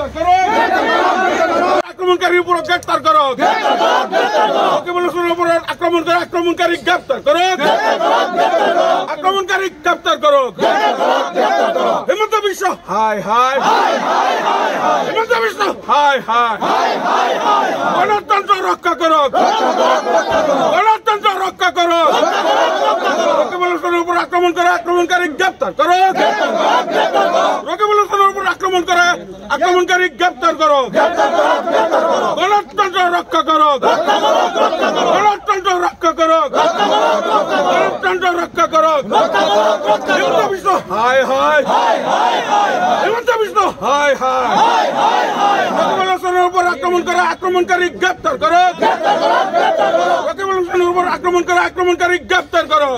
গ্রেফতার করো, আক্রমণকারী উপর গ্রেফতার করো, উপর আক্রমণকারী গ্রেফতার করো, আক্রমণকারী গ্রেফতার করো। হেমন্ত বিশ্ব হাই হাই, হেমন্ত বিশ্ব হাই হাই, গণতন্ত্র রক্ষা করো, গণতন্ত্র রক্ষা করো। উপর আক্রমণ করে আক্রমণকারী গ্রেফতার করো, রকিবুল হাসানের উপর আক্রমণ করে আক্রমণকারী গ্রেফতার করো, গণতন্ত্র রক্ষা করো, গণতন্ত্র রক্ষা করো, গণতন্ত্র রক্ষা করো। হেমন্ত বিশ্ব হাই হাই, হেমন্ত বিশ্ব হাই হাই, রকিবুল হাসানের উপর আক্রমণ করে আক্রমণকারী গ্রেফতার করো, রকিবুল হাসানের উপর আক্রমণ করে আক্রমণকারী গ্রেফতার করো।